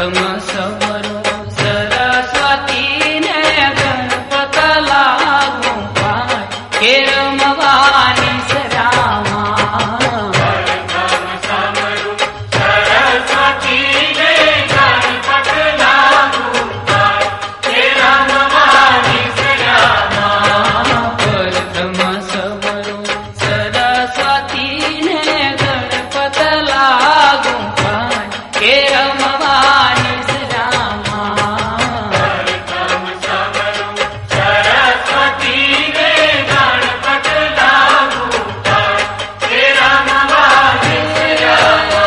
प्रथम समरो सरस्वती ने गणपत लागू पाय के रमवानी सरामा प्रथम समरो सरस्वती ने गणपत लागू पाय के रमवानी सरामा प्रथम समरो सरस्वती ने गणपत लागू पाय के रमवानी सरामा प्रथम समरो सरस्वती ने गणपत लागू पाय के रमवानी सरामा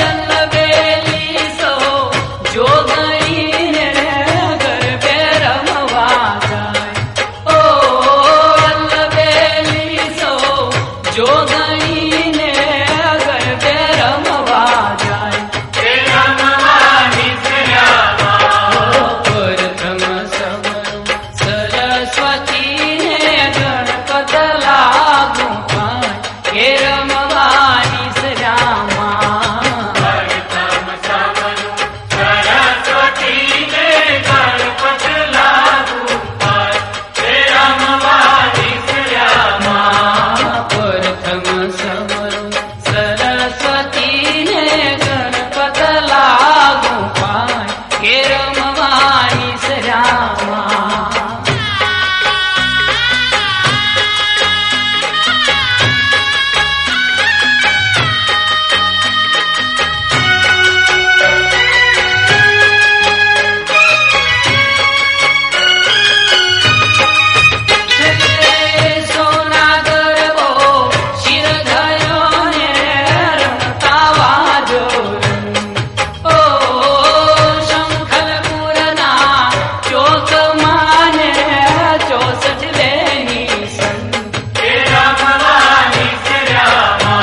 अलबेली सो जोगणी ने गरबे रमवा जाय ओ अलबेली सो जोगणी ने गरबे रमवा जाय के रमवानी सरामा प्रथम समरो सरस्वती ने गणपत लागू पाय के रमवानी सरामा प्रथम समरो सरस्वती ने गणपत लागू पाय के रमवानी सरामा प्रथम समरो सरस्वती ने गणपत लागू पाय के रमवानी सरामा સોના ગરબો શિર ધર્યો ને રમતા વાજો ઓ શંખલપુરના ચોકમાં ને 64 બેની સન के रमवानी सरामा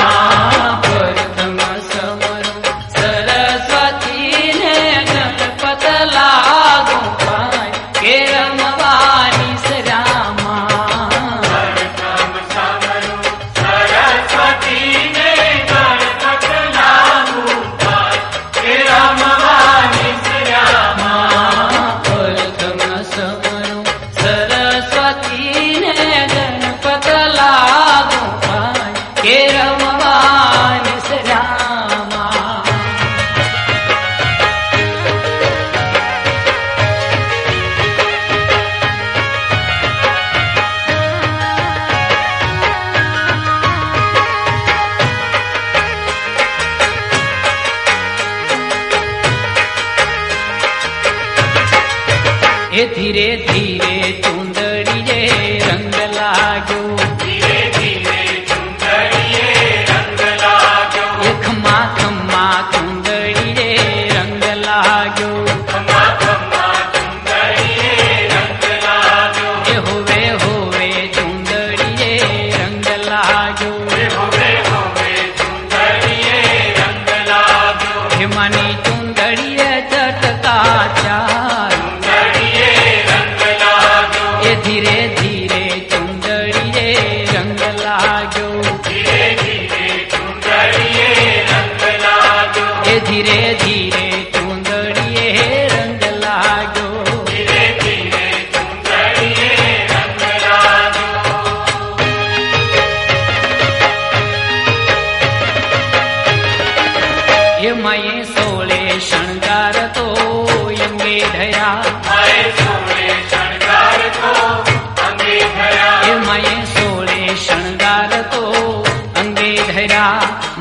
પ્રથમ સમરો સરસ્વતી ને ગણપત लागू पाय के रमवानी सरामा प्रथम समरो सरस्वती ने गणपत लागू पाय के रमवानी सरामा प्रथम समरो सरस्वती ने गणपत लागू पाय के रमवानी सरामा એ ધીરે ધીરે ચુંદડી રે રંગ લાગ્યો धीरे धीरे चुंदड़िए रंग लागो એ ખમ્મા ખમ્મા ચુંદડી રે રંગ લાગ્યો खम्मा खम्मा चुंदड़िए रंग लागो એ હોવે હોવે ચુંદડી રે રંગ લાગ્યો होवे चुंदड़िए रंग लागो હિમાની ચુંદડીએ ચટકા ચાર चुंदड़िए रंग लागो એ ધીરે ધીરે ચુંદડી રે રંગ લાગ્યો धीरे धीरे चुंदड़िए रंग लागो એ ધીરે ધીરે ચુંદડીએ રંગ લાગ્યો धीरे धीरे चुंदड़िए रंग लागो એ માએ સોળે શણગાર તો અંગે ધયા आए सोने शणगार को अंगे धरा એ માએ સોળે શણગાર તો અંગે ધર્યા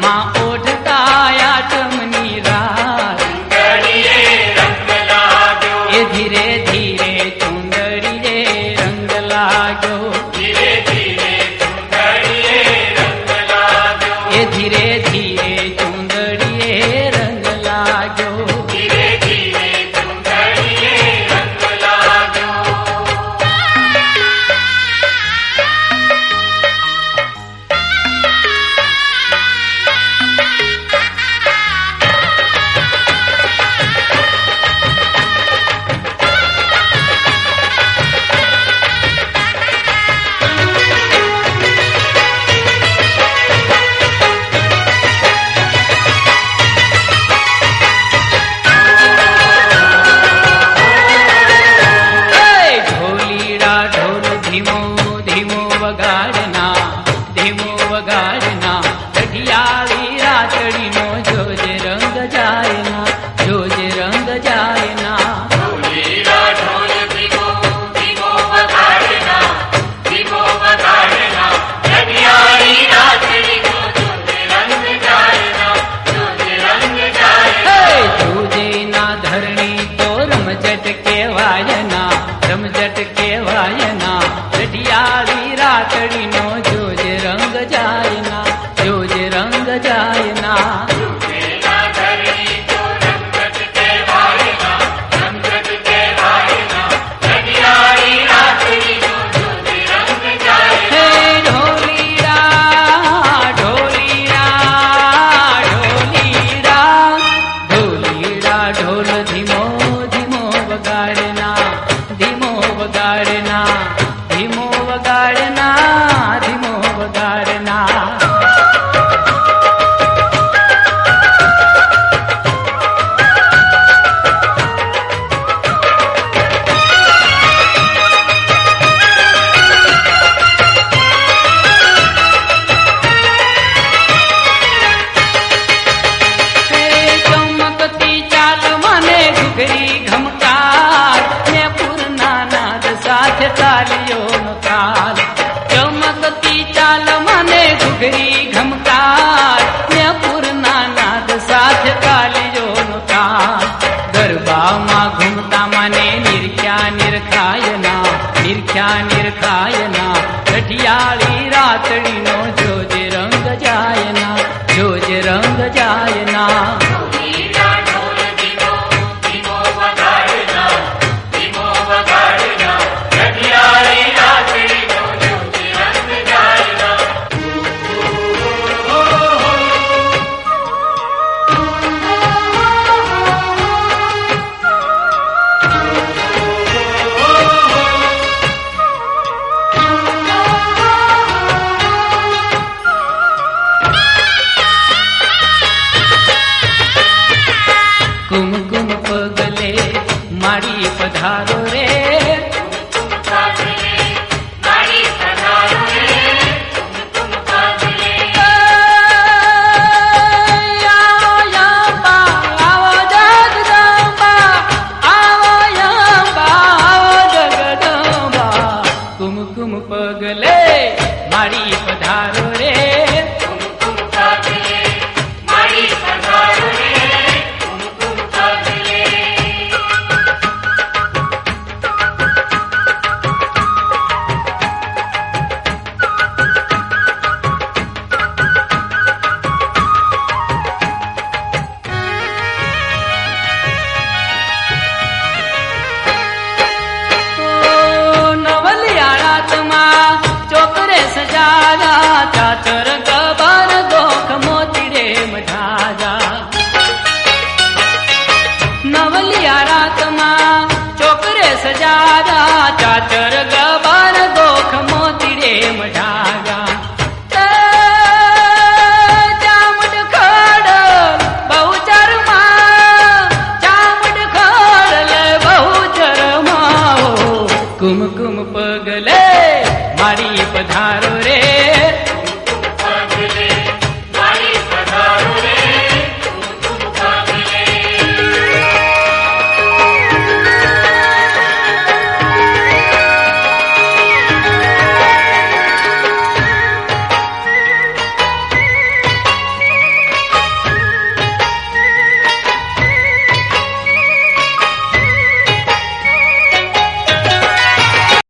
માં ઓઢતાયા ચમની રાત चुंदड़िए रंग लागो એ ધીરે ધીરે ચુંદડી રે રંग લાગ્યો धीरे धीरे चुंदड़िए रंग लागो એ ધીરે ધીરે ચુંદડીએ રંગ લાગ્યો धीरे धीरे चुंदड़िए रंग लागो તાર ને પૂરના નાદ સાથે કાલિયોનો તાર ગરબામાં ઘૂમતા મને નિરખ્યા નિરખાયના કઠિયાળી રાતડીનો જોજે રંગ જાયના જોજે રંગ જાયના વીરા ઢોલ ધીમો વગાડના ધીમો વગાડના કઠિયાળી રાતડીનો જોજે રંગ જાયના કુમકુમ પગલે મારી પધારો